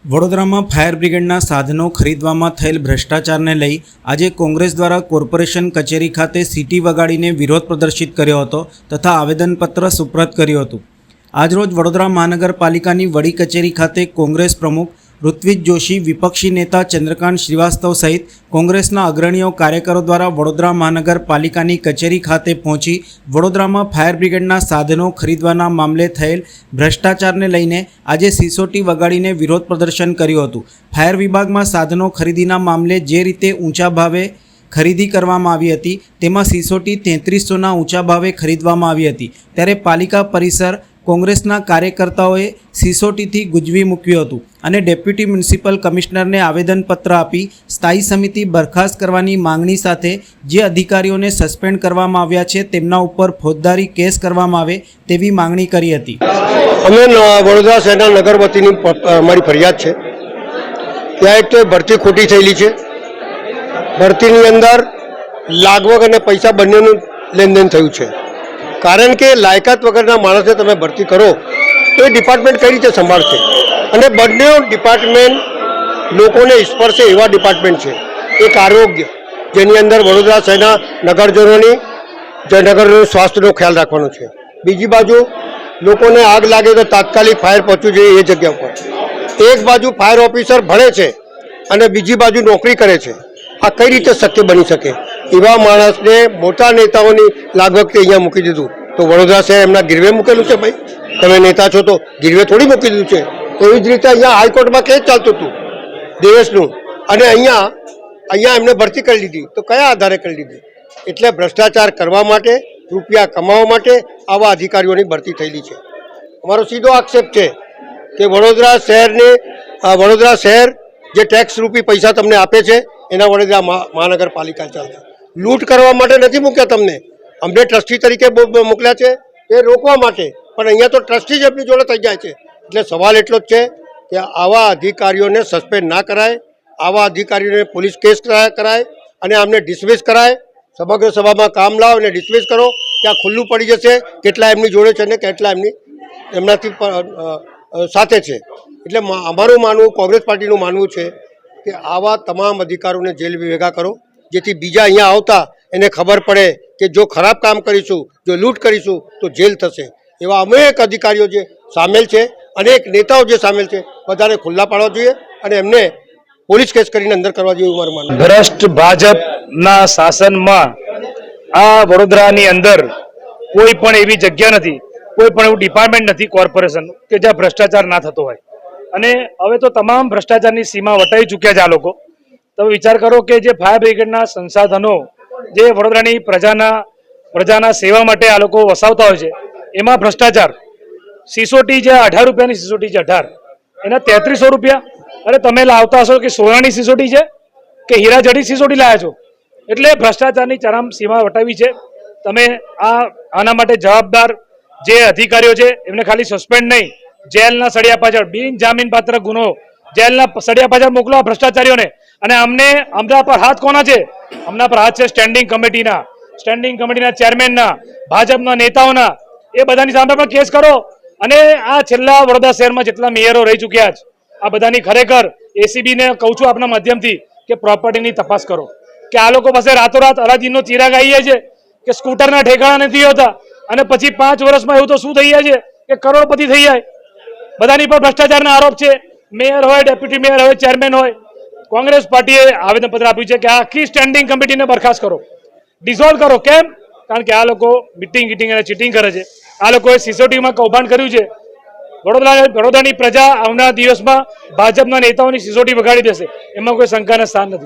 વડોદરામાં ફાયર બ્રિગેડના સાધનો ખરીદવામાં થયેલ ભ્રષ્ટાચારને લઈ આજે કોંગ્રેસ દ્વારા કોર્પોરેશન કચેરી ખાતે સીટી વગાડીને વિરોધ પ્રદર્શિત કર્યો હતો તથા આવેદનપત્ર સુપ્રત કર્યું હતું। આજરોજ વડોદરા મહાનગરપાલિકાની વડી કચેરી ખાતે કોંગ્રેસ પ્રમુખ ઋત્વિજ જોશી, વિપક્ષી નેતા ચંદ્રકાંત શ્રીવાસ્તવ સહિત કોંગ્રેસના અગ્રણીઓ કાર્યકરો દ્વારા વડોદરા મહાનગરપાલિકાની કચેરી ખાતે પહોંચી વડોદરામાં ફાયર બ્રિગેડના સાધનો ખરીદવાના મામલે થયેલ ભ્રષ્ટાચારને લઈને આજે સિસોટી વગાડીને વિરોધ પ્રદર્શન કર્યું હતું। ફાયર વિભાગમાં સાધનો ખરીદીના મામલે જે રીતે ઊંચા ભાવે ખરીદી કરવામાં આવી હતી તેમાં સિસોટી 3300ના ઊંચા ભાવે ખરીદવામાં આવી હતી, ત્યારે પાલિકા પરિસર કોંગ્રેસના કાર્યકર્તાઓએ સિસોટીથી ગુંજવી મૂક્યું હતું અને ડેપ્યુટી મ્યુનિસિપલ કમિશનરને આવેદનપત્ર આપી સ્થાયી સમિતિ બરખાસ્ત કરવાની માંગણી સાથે જે અધિકારીઓને સસ્પેન્ડ કરવામાં આવ્યા છે તેમના ઉપર ફોજદારી કેસ કરવામાં આવે તેવી માંગણી કરી હતી। અમે વડોદરા શહેરના નગર વતીની અમારી ફરિયાદ છે, ત્યાં એક તો ભરતી ખોટી થયેલી છે। ભરતીની અંદર લાગવગ અને પૈસા બંનેનું લેનદેન થયું છે, કારણ કે લાયકાત વગરના માણસને તમે ભરતી કરો તો એ ડિપાર્ટમેન્ટ કઈ રીતે સંભાળશે? અને બંને ડિપાર્ટમેન્ટ લોકોને સ્પર્શે એવા ડિપાર્ટમેન્ટ છે। એક આરોગ્ય, જેની અંદર વડોદરા શહેરના નગરજનોની નગરજનોનું સ્વાસ્થ્યનો ખ્યાલ રાખવાનો છે। બીજી બાજુ લોકોને આગ લાગે તો તાત્કાલિક ફાયર પહોંચવું જોઈએ એ જગ્યા પર। એક બાજુ ફાયર ઓફિસર ભણે છે અને બીજી બાજુ નોકરી કરે છે, આ કઈ રીતે શક્ય બની શકે? એવા માણસને મોટા નેતાઓની લાગવગથી અહીંયા મૂકી દીધું તો વડોદરા શહેર એમના ગીરવે મૂકેલું છે? ભાઈ, તમે નેતા છો તો ગીરવે થોડી મૂકી દીધું છે। એવી જ રીતે અહીંયા હાઈકોર્ટમાં કેસ ચાલતું હતું દેશનું, અને અહીંયા એમને ભરતી કરી લીધી તો કયા આધારે કરી લીધી? એટલે ભ્રષ્ટાચાર કરવા માટે, રૂપિયા કમાવા માટે આવા અધિકારીઓની ભરતી થયેલી છે। અમારો સીધો આક્ષેપ છે કે વડોદરા શહેર જે ટેક્સ રૂપી પૈસા તમને આપે છે એના વડોદરા મહાનગરપાલિકા ચાલશે। લૂંટ કરવા માટે નથી મૂક્યા તમને, અમને ટ્રસ્ટી તરીકે મોકલ્યા છે એ રોકવા માટે, પણ અહીંયા તો ટ્રસ્ટી જ એમની જોડે થઈ જાય છે। એટલે સવાલ એટલો જ છે કે આવા અધિકારીઓને સસ્પેન્ડ ના કરાય, આવા અધિકારીઓને પોલીસ કેસ કરાય અને આમને ડિસમિસ કરાય। સમગ્ર સભામાં કામ લાવો અને ડિસમિસ કરો, ત્યાં ખુલ્લું પડી જશે કેટલા એમની જોડે છે ને કેટલા એમનાથી સાથે છે। એટલે અમારું માનવું, કોંગ્રેસ પાર્ટીનું માનવું છે કે આવા તમામ અધિકારીઓને જેલ ભેગા કરો, જેથી બીજા અહીંયા આવતા એને ખબર પડે કે જો ખરાબ કામ કરીશું, જો લૂંટ કરીશું તો જેલ થશે। એવા અનેક અધિકારીઓ જે સામેલ છે, અનેક નેતાઓ જે સામેલ છે, બધાને ખુલ્લા પાડવા જોઈએ અને એમને પોલીસ કેસ કરીને અંદર કરવા જોઈએ એવું મારું માનવું। ભ્રષ્ટ ભાજપના શાસનમાં આ વડોદરાની અંદર કોઈ પણ એવી જગ્યા નથી, કોઈ પણ એવું ડિપાર્ટમેન્ટ નથી કોર્પોરેશન કે જ્યાં ભ્રષ્ટાચાર ના થતો હોય। અને હવે તો તમામ ભ્રષ્ટાચારની સીમા વટાવી ચૂક્યા છે આ લોકો। તમે વિચાર કરો કે જે ફાયર બ્રિગેડના સંસાધનો જે વડોદરાની પ્રજાના સેવા માટે આ લોકો વસાવતા હોય છે એમાં ભ્રષ્ટાચાર। સિસોટી જે 18 રૂપિયાની સિસોટી છે 18, એના 3300 રૂપિયા। અરે તમે લાવતા હશો કે સોનાની સિસોટી છે કે હીરા જડી સિસોટી લાવ્યા છો? એટલે ભ્રષ્ટાચારની ચરમ સીમા વટાવી છે। તમે આના માટે જવાબદાર જે અધિકારીઓ છે એમને ખાલી સસ્પેન્ડ નહીં, જેલના સળિયા પાછળ બિન જામીન પાત્ર ગુનો જેલના સળિયા પાછળ મોકલો ભ્રષ્ટાચારીઓને। અને અમના પર હાથ કોના છે? અમના પર હાથ છે સ્ટેન્ડિંગ કમિટીના ચેરમેનના, ભાજપના નેતાઓના। એ બધાની સામે પણ કેસ કરો અને આ છેલ્લા વડોદરા શહેરમાં જેટલા મેયરો રહી ચૂક્યા છે આ બધાની ખરેખર એસીબીને કહું છું આપના માધ્યમથી કે પ્રોપર્ટીની તપાસ કરો કે આ લોકો પાસે રાતોરાત અલાદીનનો ચિરાગ આવી જાય છે કે સ્કૂટરના ઠેકાણા નથી હોતા અને પછી 5 વર્ષમાં એવું તો શું થઈ જાય છે કે કરોડપતિ થઈ જાય। બધાની પર ભ્રષ્ટાચારના આરોપ છે, મેયર હોય, ડેપ્યુટી મેયર હોય, ચેરમેન હોય। કોંગ્રેસ પાર્ટીએ આવેદનપત્ર આપ્યું છે કે આખી સ્ટેન્ડિંગ કમિટીને બરખાસ્ત કરો, ડિસોલ્વ કરો। કેમ? કારણ કે આ લોકો મિટિંગ અને ચીટિંગ કરે છે। આ લોકોએ સિસોટીમાં કૌભાંડ કર્યું છે। વડોદરાની પ્રજા આવનારા દિવસમાં ભાજપના નેતાઓની સિસોટી વગાડી દેશે, એમાં કોઈ શંકાના સ્થાન નથી।